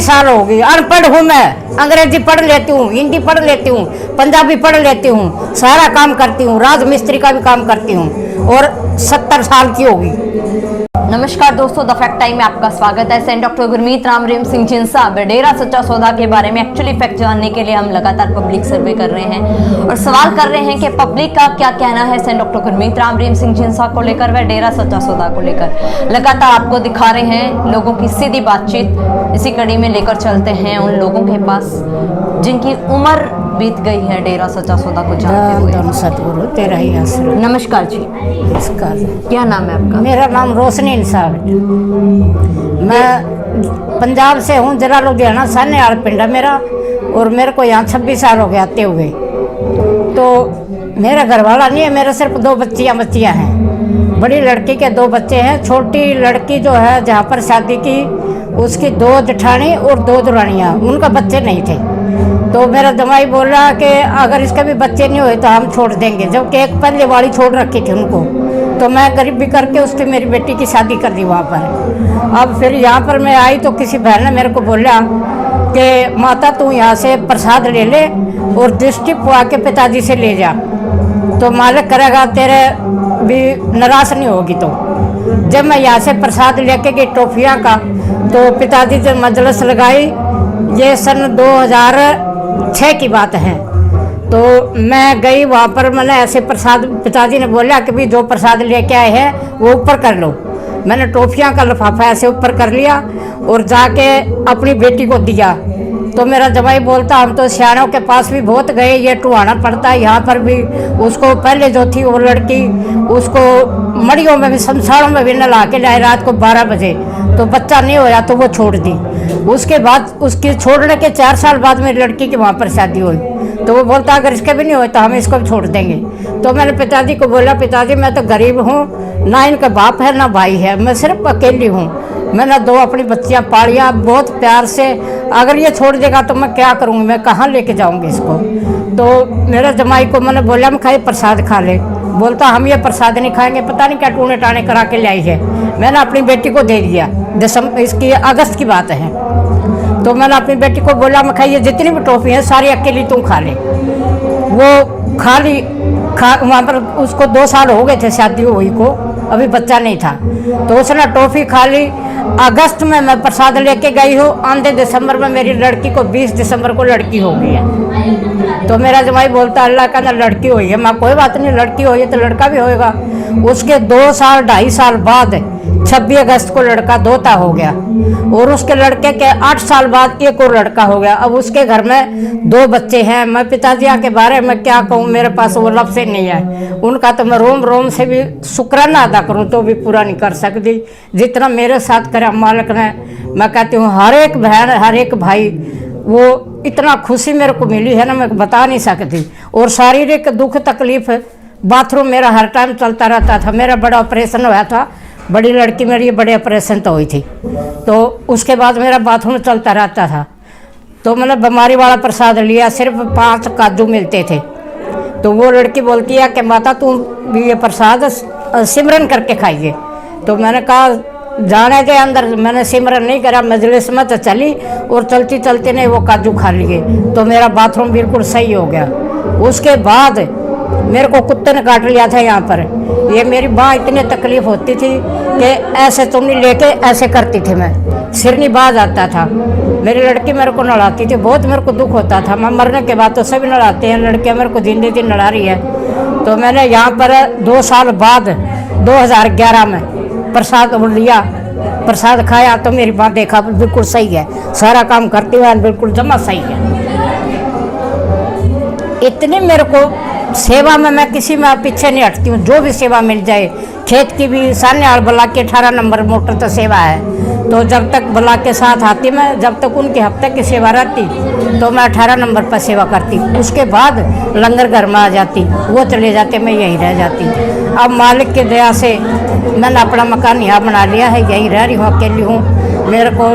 साल हो गई। अनपढ़ हूँ मैं, अंग्रेजी पढ़ लेती हूँ, हिंदी पढ़ लेती हूँ, पंजाबी पढ़ लेती हूँ, सारा काम करती हूँ, राजमिस्त्री का भी काम करती हूँ और 70 साल की होगी। नमस्कार दोस्तों, द फैक्ट टाइम में आपका स्वागत है। सेंट डॉक्टर गुरमीत राम रहीम सिंह जिंसा डेरा सच्चा सौदा के बारे में एक्चुअली फैक्ट जानने के लिए हम लगातार पब्लिक सर्वे कर रहे हैं और सवाल कर रहे हैं कि पब्लिक का क्या कहना है सेंट डॉक्टर गुरमीत राम रहीम सिंह जिंसा को लेकर व डेरा सच्चा सौदा को लेकर। लगातार आपको दिखा रहे हैं लोगों की सीधी बातचीत। इसी कड़ी में लेकर चलते हैं उन लोगों के पास जिनकी उम्र बीत गई है डेरा सच्चा सौदा को जानते हुए। सतगुरु तेरा ही आसरा। नमस्कार जी, नमस्कार। क्या नाम है आपका? मेरा नाम रोशनी इंसाफ। मैं पंजाब से हूँ, जरा लुधियाना सानेवाल पिंड है मेरा, और मेरे को यहाँ 26 साल हो गए आते हुए। तो मेरा घर वाला नहीं है, मेरे सिर्फ 2 बच्चियाँ हैं। बड़ी लड़की के 2 बच्चे हैं, छोटी लड़की जो है जहाँ पर शादी की उसकी 2 जेठानी और 2 दुरानियाँ, उनका बच्चे नहीं थे। तो मेरा जमाई बोल रहा कि अगर इसके भी बच्चे नहीं हुए तो हम छोड़ देंगे, जबकि एक पहले वाली छोड़ रखी थी उनको। तो मैं गरीबी करके उसकी मेरी बेटी की शादी कर दी वहाँ पर। अब फिर यहाँ पर मैं आई तो किसी बहन ने मेरे को बोला कि माता तू यहाँ से प्रसाद ले ले और दृष्टि पुआ के पिताजी से ले जा, तो मालिक करेगा तेरे भी निराश नहीं होगी। तो जब मैं यहाँ से प्रसाद लेके गई टॉफियाँ का, तो पिताजी से मजलिस लगाई। ये सन 2006 की बात है। तो मैं गई वहाँ पर, मैंने ऐसे प्रसाद, पिताजी ने बोला कि भी जो प्रसाद लेके आए हैं वो ऊपर कर लो। मैंने टॉफियाँ का लिफाफा ऐसे ऊपर कर लिया और जाके अपनी बेटी को दिया। तो मेरा जवाई बोलता हम तो सियाणों के पास भी बहुत गए, ये टुहाना पड़ता है यहाँ पर भी। उसको पहले जो थी वो लड़की, उसको मड़ियों में भी शमशानों में भी नला के लाए रात को 12 बजे, तो बच्चा नहीं होया तो वो छोड़ दी। उसके बाद उसके छोड़ने के 4 साल बाद मेरी लड़की की वहाँ पर शादी हुई। तो वो बोलता अगर इसके भी नहीं होए तो हम इसको भी छोड़ देंगे। तो मैंने पिताजी को बोला पिताजी मैं तो गरीब हूँ, ना इनका बाप है ना भाई है, मैं सिर्फ अकेली हूँ। मैंने 2 अपनी बच्चियाँ पालियाँ बहुत प्यार से, अगर ये छोड़ देगा तो मैं क्या करूँगी, मैं कहाँ लेके जाऊँगी इसको। तो मेरे जमाई को मैंने बोला मैं खाई प्रसाद खा ले, बोलता हम ये प्रसाद नहीं खाएंगे, पता नहीं क्या टूने टाने करा के लाई है। मैंने अपनी बेटी को दे दिया, इसकी अगस्त की बात है। तो मैंने अपनी बेटी को बोला मैं खाइए जितनी भी टॉफी है सारी अकेली तुम खा ले। वो खा ली। वहाँ पर उसको 2 साल हो गए थे शादी हुई को, अभी बच्चा नहीं था। तो उसने टॉफी खा ली। अगस्त में मैं प्रसाद लेके गई हूँ, आंधे दिसंबर में मेरी लड़की को 20 दिसंबर को लड़की हो गई है। तो मेरा जमाई बोलता अल्लाह का ना लड़की हुई है। मैं कोई बात नहीं, लड़की हुई है तो लड़का भी होएगा। उसके 2 साल 2.5 साल बाद 26 अगस्त को लड़का दोता हो गया, और उसके लड़के के 8 साल बाद एक और लड़का हो गया। अब उसके घर में 2 बच्चे हैं। मैं पिताजी के बारे में क्या कहूँ, मेरे पास वो लफ्ज़ नहीं है। उनका तो मैं रोम रोम से भी शुक्राना अदा करूँ तो भी पूरा नहीं कर सकती, जितना मेरे साथ करा मालिक ने। मैं कहती हूँ हर एक बहन हर एक भाई, वो इतना खुशी मेरे को मिली है ना मैं बता नहीं सकती। और शारीरिक दुख तकलीफ, बाथरूम मेरा हर टाइम चलता रहता था। मेरा बड़ा ऑपरेशन हुआ था, बड़ी लड़की मेरी बड़े ऑपरेशन तो हुई थी, तो उसके बाद मेरा बाथरूम चलता रहता था। तो मैंने बीमारी वाला प्रसाद लिया, सिर्फ 5 काजू मिलते थे। तो वो लड़की बोलती है कि माता तुम भी ये प्रसाद सिमरन करके खाइए। तो मैंने कहा जाने के अंदर, मैंने सिमरन नहीं करा, मजलिस में तो चली और चलती चलती ने वो काजू खा लिए, तो मेरा बाथरूम बिल्कुल सही हो गया। उसके बाद मेरे को कुत्ते ने काट लिया था यहाँ पर। ये मेरी बाँ इतनी तकलीफ होती थी कि ऐसे चुन्नी लेके ऐसे करती थी, मैं सिर नहीं बाज आता था। मेरी लड़की मेरे को नड़ाती थी, बहुत मेरे को दुख होता था। मैं मरने के बाद तो सभी नड़ाते हैं, लड़कियाँ मेरे को जिंदगी नड़ा रही है। तो मैंने यहाँ पर 2 साल बाद 2011 में प्रसाद लिया, प्रसाद खाया तो मेरी बात देखा बिल्कुल सही है, सारा काम करती हुआ बिल्कुल जमा सही है। इतनी मेरे को सेवा में मैं किसी में पीछे नहीं हटती हूँ, जो भी सेवा मिल जाए। खेत की भी सानेवाल ब्लॉक के 18 नंबर मोटर तो सेवा है, तो जब तक ब्लॉक के साथ आती मैं, जब तक उनके हफ्ते की सेवा रहती तो मैं 18 नंबर पर सेवा करती। उसके बाद लंगर घर में आ जाती, वो चले जाते, मैं यहीं रह जाती। अब मालिक की दया से मैंने अपना मकान यहाँ बना लिया है, यहीं रह रही हूँ, अकेली हूँ। मेरे को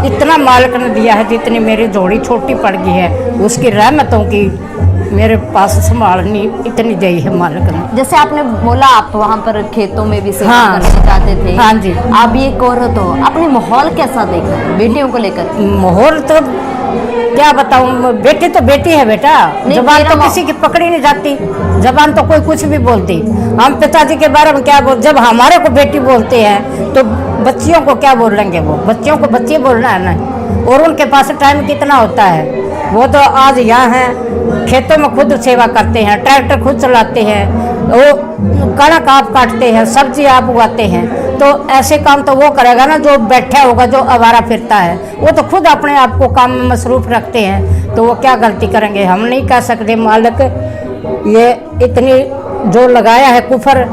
इतना मालिक ने दिया है, जितनी मेरी जोड़ी छोटी पड़ गई है उसकी रहमतों की मेरे पास संभालनी इतनी दी है मालिक ने। जैसे आपने बोला आप वहाँ पर खेतों में भी सेवा हाँ। करने जाते थे। हाँ जी। आप भी एक औरत हो, अपने माहौल कैसा देखा बेटियों को लेकर? माहौल तो क्या बताऊं, बेटी तो बेटी है बेटा, जबान मेरा तो किसी की पकड़ी नहीं जाती, जबान तो कोई कुछ भी बोलती। हम पिताजी के बारे में क्या बोल, जब हमारे को बेटी बोलते हैं तो बच्चियों को क्या बोल लेंगे, वो बच्चियों को बच्चे बोलना है ना। और उनके पास टाइम कितना होता है, वो तो आज यहाँ हैं, खेतों में खुद सेवा करते हैं, ट्रैक्टर खुद चलाते हैं, वो कणक आप काटते हैं, सब्जी आप उगाते हैं। तो ऐसे काम तो वो करेगा ना जो बैठा होगा, जो आवारा फिरता है। वो तो खुद अपने आप को काम में मसरूफ रखते हैं, तो वो क्या गलती करेंगे। हम नहीं कह सकते मालिक ये इतनी जो लगाया है कुफर,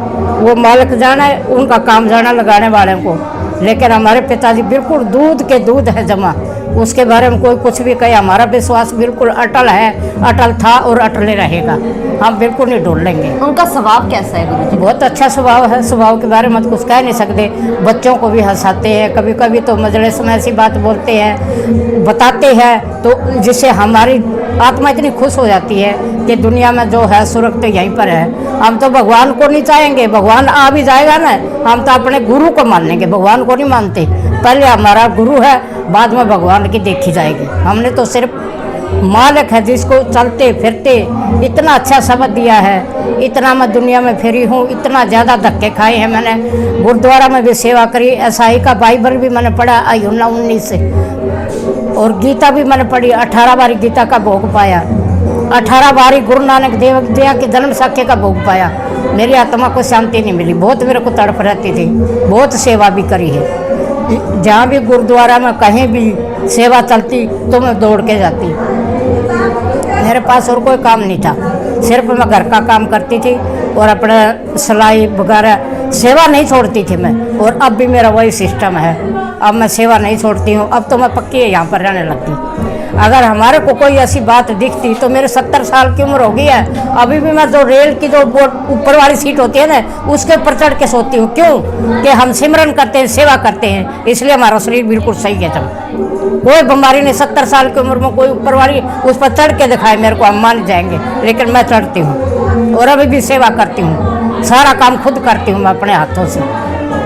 वो मालिक जाना है, उनका काम जाना लगाने वाले को। लेकिन हमारे पिताजी बिल्कुल दूध के दूध है जमा, उसके बारे में कोई कुछ भी कहे, हमारा विश्वास बिल्कुल अटल है, अटल था और अटल रहेगा। हम बिल्कुल नहीं डोल लेंगे। उनका स्वभाव कैसा है गुरुजी? बहुत अच्छा स्वभाव है, स्वभाव के बारे में तो कुछ कह नहीं सकते। बच्चों को भी हंसाते हैं, कभी कभी तो मजलिस में ऐसी बात बोलते हैं, बताते हैं, तो जिससे हमारी आत्मा इतनी खुश हो जाती है कि दुनिया में जो है सुरख तो यहीं पर है। हम तो भगवान को नहीं चाहेंगे, भगवान आ भी जाएगा ना, हम तो अपने गुरु को मान लेंगे, भगवान को नहीं मानते। पहले हमारा गुरु है, बाद में भगवान की देखी जाएगी। हमने तो सिर्फ मालिक है जिसको चलते फिरते इतना अच्छा सबक दिया है। इतना मैं दुनिया में फिरी हूँ, इतना ज़्यादा धक्के खाए हैं मैंने, गुरुद्वारा में भी सेवा करी, एसआई का बाइबल भी मैंने पढ़ा अयोना 19 से, और गीता भी मैंने पढ़ी, 18 बारी गीता का भोग पाया, 18 बारी गुरु नानक देव जी की जन्म साक्ष्य का भोग पाया। मेरी आत्मा को शांति नहीं मिली, बहुत मेरे को तड़प रहती थी, बहुत सेवा भी करी है। जहाँ भी गुरुद्वारा में कहीं भी सेवा चलती तो मैं दौड़ के जाती। मेरे पास और कोई काम नहीं था, सिर्फ मैं घर का काम करती थी और अपना सिलाई वगैरह, सेवा नहीं छोड़ती थी मैं। और अब भी मेरा वही सिस्टम है, अब मैं सेवा नहीं छोड़ती हूँ। अब तो मैं पक्की यहाँ पर रहने लगती। अगर हमारे को कोई ऐसी बात दिखती तो मेरे 70 साल की उम्र हो गई है, अभी भी मैं जो रेल की जो ऊपर वाली सीट होती है ना, उसके ऊपर चढ़ के सोती हूँ। क्यों कि हम सिमरन करते हैं, सेवा करते हैं, इसलिए हमारा शरीर बिल्कुल सही है। जब कोई बीमारी नहीं, 70 साल की उम्र में कोई ऊपर वाली उस पर चढ़ के दिखाए मेरे को, हम मान जाएंगे, लेकिन मैं चढ़ती हूँ और अभी भी सेवा करती हूँ। सारा काम खुद करती हूँ मैं अपने हाथों से।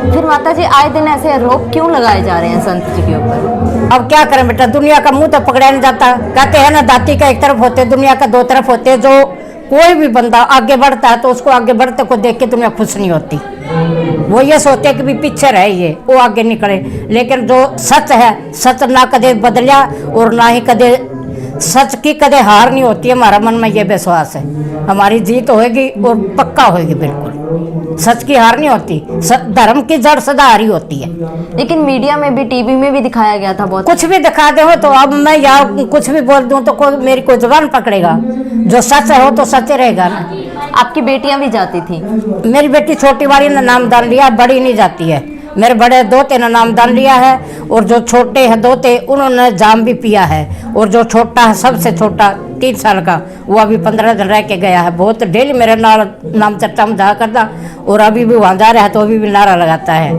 फिर माता जी आए दिन ऐसे आरोप क्यों लगाए जा रहे हैं संत जी के ऊपर? अब क्या करें बेटा, दुनिया का मुंह तो पकड़ा नहीं जाता। कहते हैं ना, दाती का एक तरफ होते, दुनिया का दो तरफ होते। जो कोई भी बंदा आगे बढ़ता है तो उसको आगे बढ़ते को देख के दुनिया खुश नहीं होती, वो ये सोचते कि भी पीछे रहे ये, वो आगे निकले। लेकिन जो सच है, सच ना कदे बदलिया और ना ही कदे, सच की कदे हार नहीं होती है। हमारा मन में ये विश्वास है, हमारी जीत होएगी और पक्का होएगी बिल्कुल। सच की हार नहीं होती, धर्म की जड़ सदा हारी होती है। लेकिन मीडिया में भी, टीवी में भी दिखाया गया था बहुत कुछ भी दिखा दे हो तो अब मैं या कुछ भी बोल दूं तो कोई मेरी कोई जुबान पकड़ेगा। जो सच है वो तो सच रहेगा ना। आपकी बेटियां भी जाती थी? मेरी बेटी छोटी वाली ने नामदान लिया, बड़ी नहीं जाती है। मेरे बड़े दोते ने नामदान लिया है और जो छोटे हैं दोते उन्होंने जाम भी पिया है। और जो छोटा है, सबसे छोटा 3 साल का, वो अभी 15 दिन रह के गया है। बहुत डेली मेरे नाम चर्चा में जा करता, और अभी भी वहाँ जा रहा है तो अभी भी नारा लगाता है।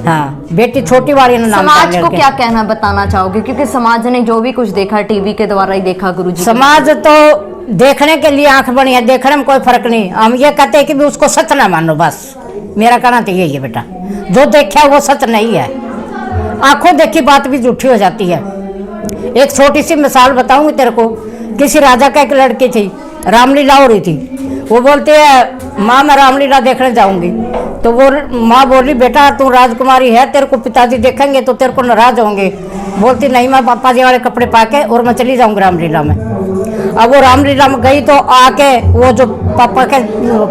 हाँ, बेटी छोटी वाली ने नाम। समाज को क्या कहना बताना चाहोगे, क्योंकि समाज ने जो भी कुछ देखा टीवी के द्वारा ही देखा गुरुजी? समाज तो देखने के लिए आंख बनी है, देखने में कोई फर्क नहीं। हम ये कहते हैं कि भी उसको सच ना मानो, बस मेरा कहना तो यही है बेटा। जो देखा वो सच नहीं है, आंखों देखी बात भी झूठी हो जाती है। एक छोटी सी मिसाल बताऊंगी तेरे को। किसी राजा का एक लड़की थी, रामलीला हो रही थी। वो बोलते है माँ मैं रामलीला देखने जाऊंगी। तो वो माँ बोली बेटा तू राजकुमारी है, तेरे को पिताजी देखेंगे तो तेरे को नाराज होंगे। बोलती नहीं, मैं पापा जी वाले कपड़े पाके और मैं चली जाऊंगी रामलीला में। अब वो रामलीला में गई तो आके वो जो पापा के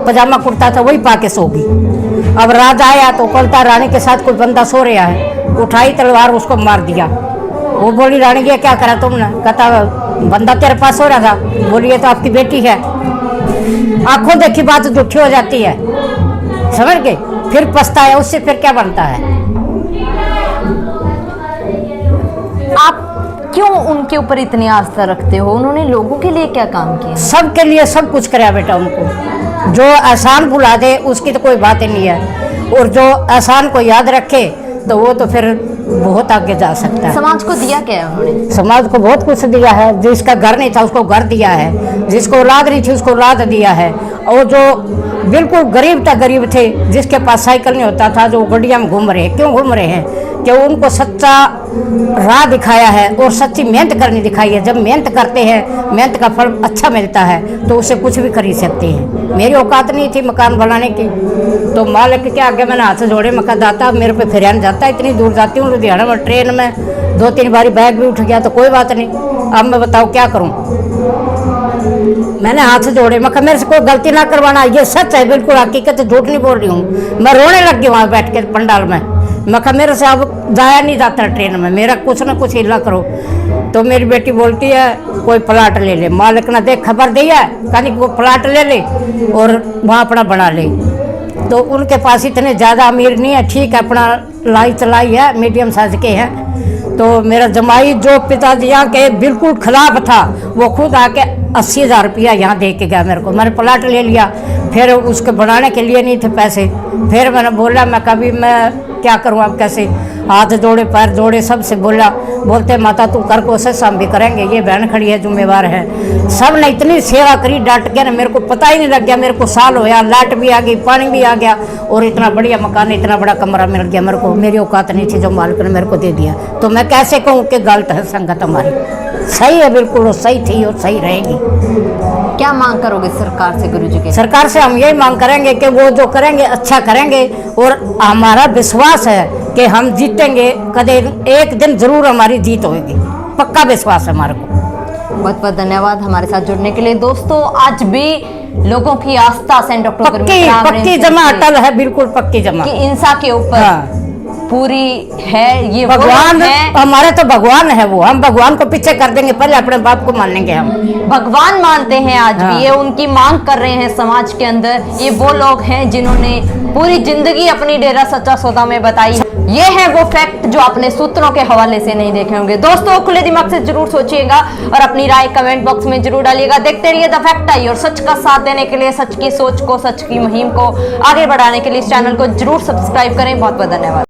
पजामा कुर्ता था वही पाके सो गई। अब राजा आया तो बोलता रानी के साथ कोई बंदा सो रहा है, उठाई तलवार उसको मार दिया। वो बोली रानी ये क्या करा तुमने? कहता बंदा तेरे पास सो रहा था। बोली ये तो आपकी बेटी है। आंखों देखी बात झूठी हो जाती है, समझ गए? फिर पछताया, उससे फिर क्या बनता है? आप क्यों उनके ऊपर इतनी आस्था रखते हो? उन्होंने लोगों के लिए क्या काम किया? सबके लिए सब कुछ कराया बेटा उनको। जो एहसान भुला दे उसकी तो कोई बात ही नहीं है, और जो एहसान को याद रखे तो वो तो फिर बहुत आगे जा सकता है। समाज को दिया क्या है उन्होंने? समाज को बहुत कुछ दिया है। जिसका घर नहीं था उसको घर दिया है, जिसको औलाद नहीं थी उसको औलाद दिया है, और जो बिल्कुल गरीब था गरीब थे, जिसके पास साइकिल नहीं होता था, जो गड्डिया में घूम रहे हैं, क्यों घूम रहे हैं? कि उनको सच्चा राह दिखाया है और सच्ची मेहनत करनी दिखाई है। जब मेहनत करते हैं, मेहनत का फल अच्छा मिलता है तो उसे कुछ भी खरीद सकते हैं। मेरी औकात नहीं थी मकान बनाने की, तो मालिक के आगे मैंने हाथ जोड़े, मका दाता मेरे पे फिर जाता है, इतनी दूर जाती हूँ लुधियाना में ट्रेन में 2-3 बारी बैग भी उठ गया तो कोई बात नहीं, अब मैं बताओ क्या करूँ। मैंने हाथ जोड़े, मैं मेरे से कोई गलती ना करवाना, ये सच है, बिल्कुल हकीकत, झूठ नहीं बोल रही हूँ। मैं रोने लग गई वहाँ बैठ के पंडाल में। मैं कहा मेरे से अब जाया नहीं जाता ट्रेन में, मेरा कुछ ना कुछ हिला करो। तो मेरी बेटी बोलती है कोई प्लाट ले ले। मालिक ने देख खबर दी है, कहीं वो प्लाट ले ले और वहाँ अपना बना ले। तो उनके पास इतने ज़्यादा अमीर नहीं है, ठीक है, अपना लाई चलाई है, मीडियम साइज के हैं। तो मेरा जमाई जो पिताजी यहाँ के बिल्कुल खिलाफ था, वो खुद आके 80,000 रुपया यहाँ दे के गया मेरे को। मैंने प्लाट ले लिया, फिर उसके बनाने के लिए नहीं थे पैसे। फिर मैंने बोला मैं कभी मैं क्या करूँ, अब कैसे, हाथ जोड़े पैर जोड़े, सबसे बोला, बोलते माता तू कर कोशिश, हम भी करेंगे, ये बहन खड़ी है जिम्मेवार है। सब ने इतनी सेवा करी डांट के ना, मेरे को पता ही नहीं लग गया, मेरे को साल होया, लाइट भी आ गई, पानी भी आ गया, और इतना बढ़िया मकान, इतना बड़ा कमरा मिल गया मेरे को। मेरी औकात नहीं थी जो मालिक ने मेरे को दे दिया। तो मैं कैसे कहूँ कि गलत है संगत हमारी? सही है बिल्कुल, वो सही थी और सही रहेगी। क्या मांग करोगे सरकार से, गुरुजी के? सरकार से हम यही मांग करेंगे कि वो जो करेंगे अच्छा करेंगे, और हमारा विश्वास है कि हम जीतेंगे, कदे एक दिन जरूर हमारी जीत होगी, पक्का विश्वास है हमारे को। बहुत बहुत धन्यवाद हमारे साथ जुड़ने के लिए। दोस्तों, आज भी लोगों की आस्था सेंट डॉक्टर गुरमीत राम पक्की जमा अटल है, बिल्कुल पक्की जमा कि इंसान के ऊपर हाँ। पूरी है। ये भगवान है, हमारे तो भगवान है वो, हम भगवान को पीछे कर देंगे, पहले अपने बाप को मान लेंगे हम। भगवान मानते हैं आज हाँ। भी, ये उनकी मांग कर रहे हैं समाज के अंदर। ये वो लोग हैं जिन्होंने पूरी जिंदगी अपनी डेरा सच्चा सौदा में बताई। ये है वो फैक्ट जो अपने सूत्रों के हवाले से नहीं देखे होंगे। दोस्तों, खुले दिमाग से जरूर सोचिएगा और अपनी राय कमेंट बॉक्स में जरूर डालिएगा। देखते रहिए द फैक्ट आई, और सच का साथ देने के लिए, सच की सोच को, सच की मुहिम को आगे बढ़ाने के लिए इस चैनल को जरूर सब्सक्राइब करें। बहुत बहुत धन्यवाद।